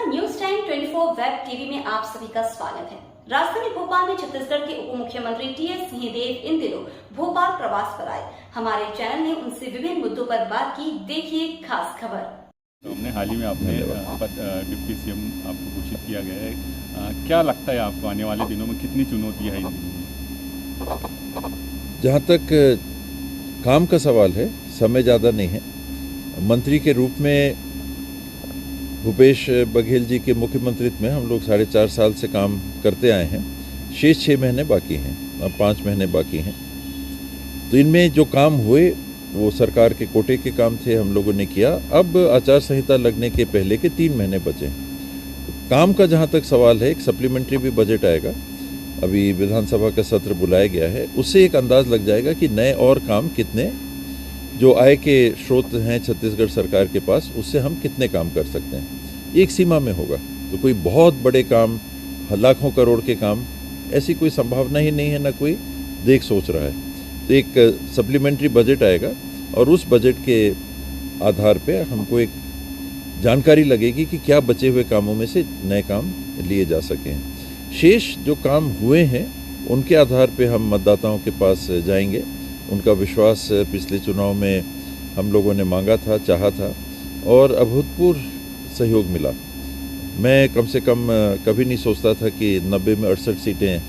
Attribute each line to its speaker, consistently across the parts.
Speaker 1: News time 24 web TV में आप सभी का स्वागत है। राजधानी भोपाल में छत्तीसगढ़ के उप मुख्यमंत्री टी.एस. सिंहदेव इन दिनों भोपाल प्रवास पर आए। हमारे चैनल ने उनसे विभिन्न मुद्दों पर बात की। देखिए खास खबर।
Speaker 2: तो हमने हाल ही में आपने डिप्टी सीएम आपको घोषित किया गया है, क्या लगता है आपको आने वाले दिनों में कितनी चुनौतियाँ है?
Speaker 3: जहाँ तक काम का सवाल है, समय ज़्यादा नहीं है। मंत्री के रूप में भूपेश बघेल जी के मुख्यमंत्रित्व में हम लोग 4.5 साल से काम करते आए हैं। शेष 6 महीने बाकी हैं, अब 5 महीने बाकी हैं। तो इनमें जो काम हुए वो सरकार के कोटे के काम थे, हम लोगों ने किया। अब आचार संहिता लगने के पहले के 3 महीने बचे। काम का जहाँ तक सवाल है, एक सप्लीमेंट्री भी बजट आएगा, अभी विधानसभा का सत्र बुलाया गया है, उससे एक अंदाज़ लग जाएगा कि नए और काम कितने, जो आय के स्रोत हैं छत्तीसगढ़ सरकार के पास, उससे हम कितने काम कर सकते हैं। एक सीमा में होगा, तो कोई बहुत बड़े काम, लाखों करोड़ के काम, ऐसी कोई संभावना ही नहीं है, ना कोई देख सोच रहा है। तो एक सप्लीमेंट्री बजट आएगा और उस बजट के आधार पे हमको एक जानकारी लगेगी कि क्या बचे हुए कामों में से नए काम लिए जा सकें। शेष जो काम हुए हैं उनके आधार पे हम मतदाताओं के पास जाएंगे। उनका विश्वास पिछले चुनाव में हम लोगों ने मांगा था, चाहा था, और अभूतपूर्व सहयोग मिला। मैं कम से कम कभी नहीं सोचता था कि 90 में 68 सीटें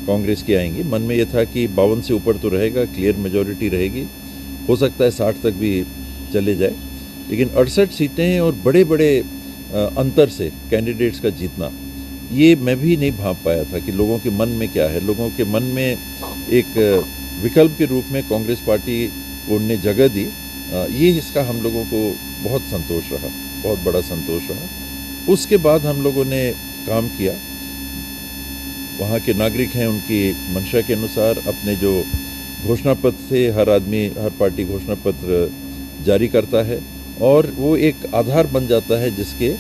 Speaker 3: कांग्रेस की आएंगी। मन में ये था कि 52 से ऊपर तो रहेगा, क्लियर मेजॉरिटी रहेगी, हो सकता है 60 तक भी चले जाए। लेकिन 68 सीटें और बड़े बड़े अंतर से कैंडिडेट्स का जीतना, ये मैं भी नहीं भांप पाया था कि लोगों के मन में क्या है। लोगों के मन में एक विकल्प के रूप में कांग्रेस पार्टी को उन्होंने जगह दी, ये इसका हम लोगों को बहुत संतोष रहा, बहुत बड़ा संतोष रहा। उसके बाद हम लोगों ने काम किया। वहाँ के नागरिक हैं, उनकी मंशा के अनुसार अपने जो घोषणा पत्र थे, हर आदमी, हर पार्टी घोषणा पत्र जारी करता है और वो एक आधार बन जाता है जिसके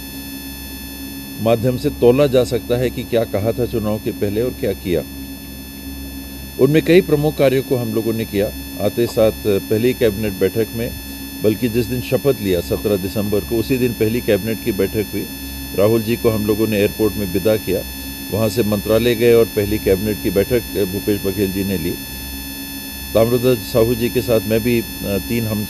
Speaker 3: माध्यम से तौला जा सकता है कि क्या कहा था चुनाव के पहले और क्या किया। उनमें कई प्रमुख कार्यों को हम लोगों ने किया। आते साथ पहली कैबिनेट बैठक में, बल्कि जिस दिन शपथ लिया 17 दिसंबर को, उसी दिन पहली कैबिनेट की बैठक हुई। राहुल जी को हम लोगों ने एयरपोर्ट में विदा किया, वहाँ से मंत्रालय गए और पहली कैबिनेट की बैठक भूपेश बघेल जी ने ली। ताम्रध्वज साहू जी के साथ मैं भी 3 हम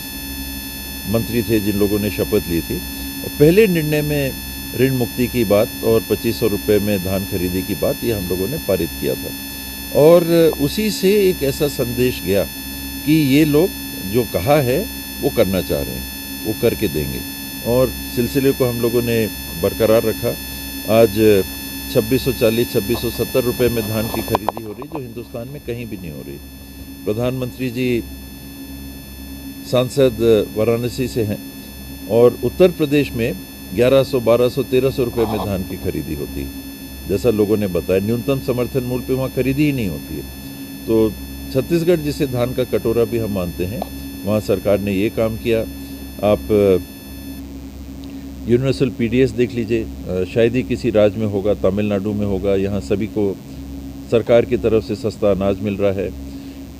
Speaker 3: मंत्री थे जिन लोगों ने शपथ ली थी। और पहले निर्णय में ऋण मुक्ति की बात और 2500 रुपये में धान खरीदी की बात, ये हम लोगों ने पारित किया था। और उसी से एक ऐसा संदेश गया कि ये लोग जो कहा है वो करना चाह रहे हैं, वो करके देंगे। और सिलसिले को हम लोगों ने बरकरार रखा। आज 2640-2670 रुपये में धान की खरीदी हो रही, जो हिंदुस्तान में कहीं भी नहीं हो रही। प्रधानमंत्री जी सांसद वाराणसी से हैं और उत्तर प्रदेश में 1100, 1200, 1300 रुपये में धान की खरीदी होती है। जैसा लोगों ने बताया, न्यूनतम समर्थन मूल्य पे वहाँ खरीदी ही नहीं होती है। तो छत्तीसगढ़ जिसे धान का कटोरा भी हम मानते हैं, वहाँ सरकार ने ये काम किया। आप यूनिवर्सल पीडीएस देख लीजिए, शायद ही किसी राज्य में होगा, तमिलनाडु में होगा। यहाँ सभी को सरकार की तरफ से सस्ता अनाज मिल रहा है।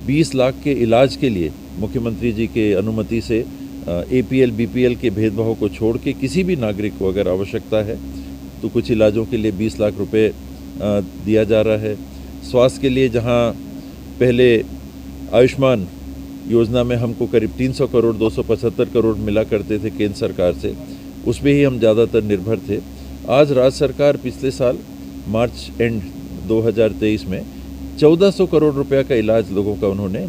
Speaker 3: 20 लाख के इलाज के लिए मुख्यमंत्री जी के अनुमति से APL BPL के भेदभाव को छोड़ के किसी भी नागरिक को अगर आवश्यकता है तो कुछ इलाजों के लिए 20 लाख रुपए दिया जा रहा है। स्वास्थ्य के लिए जहां पहले आयुष्मान योजना में हमको करीब 300 करोड़ 275 करोड़ मिला करते थे केंद्र सरकार से, उसमें ही हम ज़्यादातर निर्भर थे। आज राज्य सरकार पिछले साल मार्च एंड 2023 में 1400 करोड़ रुपया का इलाज लोगों का उन्होंने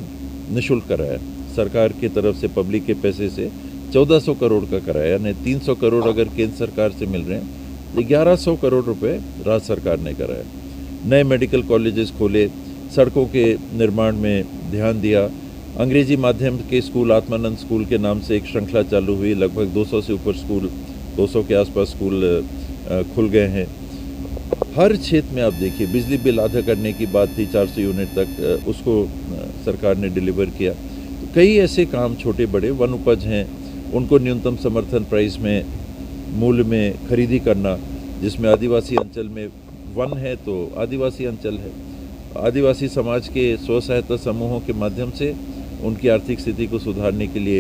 Speaker 3: निःशुल्क कराया। सरकार की तरफ से पब्लिक के पैसे से 1400 करोड़ का कराया, यानी 300 करोड़ अगर केंद्र सरकार से मिल रहे हैं, 1100 करोड़ रुपए राज्य सरकार ने कराया। नए मेडिकल कॉलेजेस खोले, सड़कों के निर्माण में ध्यान दिया। अंग्रेजी माध्यम के स्कूल, आत्मानंद स्कूल के नाम से एक श्रृंखला चालू हुई। लगभग 200 से ऊपर स्कूल, 200 के आसपास स्कूल खुल गए हैं। हर क्षेत्र में आप देखिए, बिजली बिल आधा करने की बात थी 400 यूनिट तक, उसको सरकार ने डिलीवर किया। तो कई ऐसे काम छोटे बड़े, वन उपज हैं, उनको न्यूनतम समर्थन प्राइस में, मूल्य में खरीदी करना, जिसमें आदिवासी अंचल में वन है तो आदिवासी अंचल है। आदिवासी समाज के स्व सहायता समूहों के माध्यम से उनकी आर्थिक स्थिति को सुधारने के लिए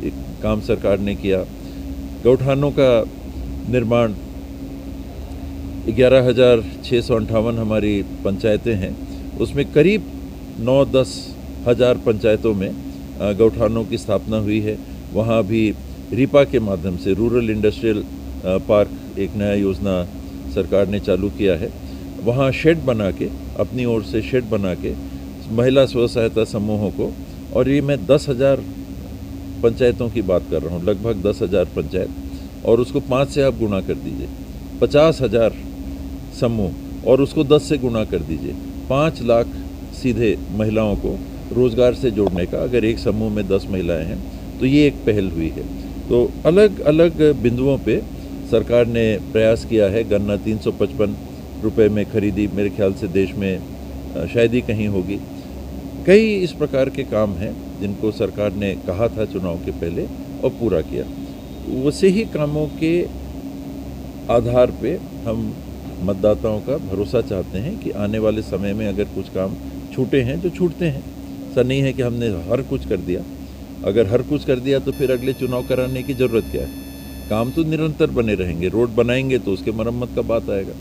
Speaker 3: एक काम सरकार ने किया। गौठानों का निर्माण 11,658 हमारी पंचायतें हैं, उसमें करीब 9-10 हज़ार पंचायतों में गौठानों की स्थापना हुई है। वहाँ भी रीपा के माध्यम से रूरल इंडस्ट्रियल पार्क एक नया योजना सरकार ने चालू किया है। वहाँ शेड बना के, अपनी ओर से शेड बना के महिला स्व सहायता समूहों को, और ये मैं 10,000 पंचायतों की बात कर रहा हूँ, लगभग 10,000 पंचायत, और उसको 5 से आप गुणा कर दीजिए, 50,000 समूह, और उसको 10 से गुणा कर दीजिए, 5 लाख सीधे महिलाओं को रोज़गार से जोड़ने का। अगर एक समूह में 10 महिलाएं हैं तो ये एक पहल हुई है। तो अलग अलग बिंदुओं पे सरकार ने प्रयास किया है। गन्ना 355 रुपये में खरीदी, मेरे ख्याल से देश में शायद ही कहीं होगी। कई इस प्रकार के काम हैं जिनको सरकार ने कहा था चुनाव के पहले और पूरा किया। वैसे ही कामों के आधार पे हम मतदाताओं का भरोसा चाहते हैं कि आने वाले समय में अगर कुछ काम छूटे हैं जो छूटते हैं, ऐसा नहीं है कि हमने हर कुछ कर दिया। अगर हर कुछ कर दिया तो फिर अगले चुनाव कराने की ज़रूरत क्या है? काम तो निरंतर बने रहेंगे। रोड बनाएंगे तो उसके मरम्मत का बात आएगा,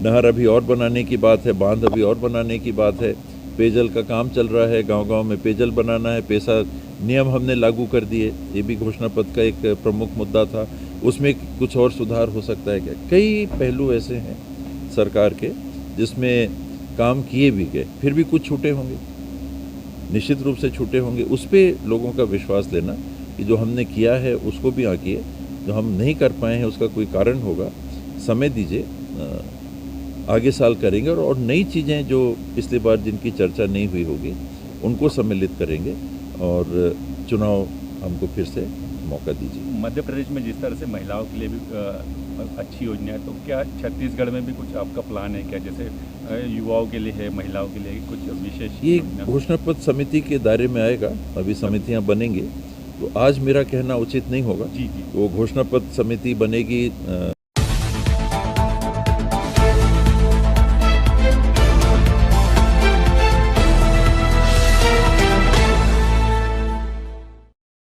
Speaker 3: नहर अभी और बनाने की बात है, बांध अभी और बनाने की बात है, पेयजल का काम चल रहा है, गांव-गांव में पेयजल बनाना है, पैसा नियम हमने लागू कर दिए, ये भी घोषणा पत्र का एक प्रमुख मुद्दा था, उसमें कुछ और सुधार हो सकता है क्या? कई पहलू ऐसे हैं सरकार के जिसमें काम किए भी गए, फिर भी कुछ छूटे होंगे, निश्चित रूप से छूटे होंगे। उस पर लोगों का विश्वास लेना कि जो हमने किया है उसको भी आंकिए, जो हम नहीं कर पाए हैं उसका कोई कारण होगा, समय दीजिए, आगे साल करेंगे। और नई चीज़ें जो पिछली बार जिनकी चर्चा नहीं हुई होगी उनको सम्मिलित करेंगे और चुनाव हमको फिर से मौका दीजिए।
Speaker 2: मध्य प्रदेश में जिस तरह से महिलाओं के लिए भी अच्छी योजना है, तो क्या छत्तीसगढ़ में भी कुछ आपका प्लान है क्या? जैसे युवाओं के लिए है, महिलाओं के लिए कुछ विशेष?
Speaker 3: ये घोषणा पत्र समिति के दायरे में आएगा, अभी समितियां बनेंगी, तो आज मेरा कहना उचित नहीं होगा।
Speaker 2: जी।
Speaker 3: वो घोषणा पत्र समिति बनेगी,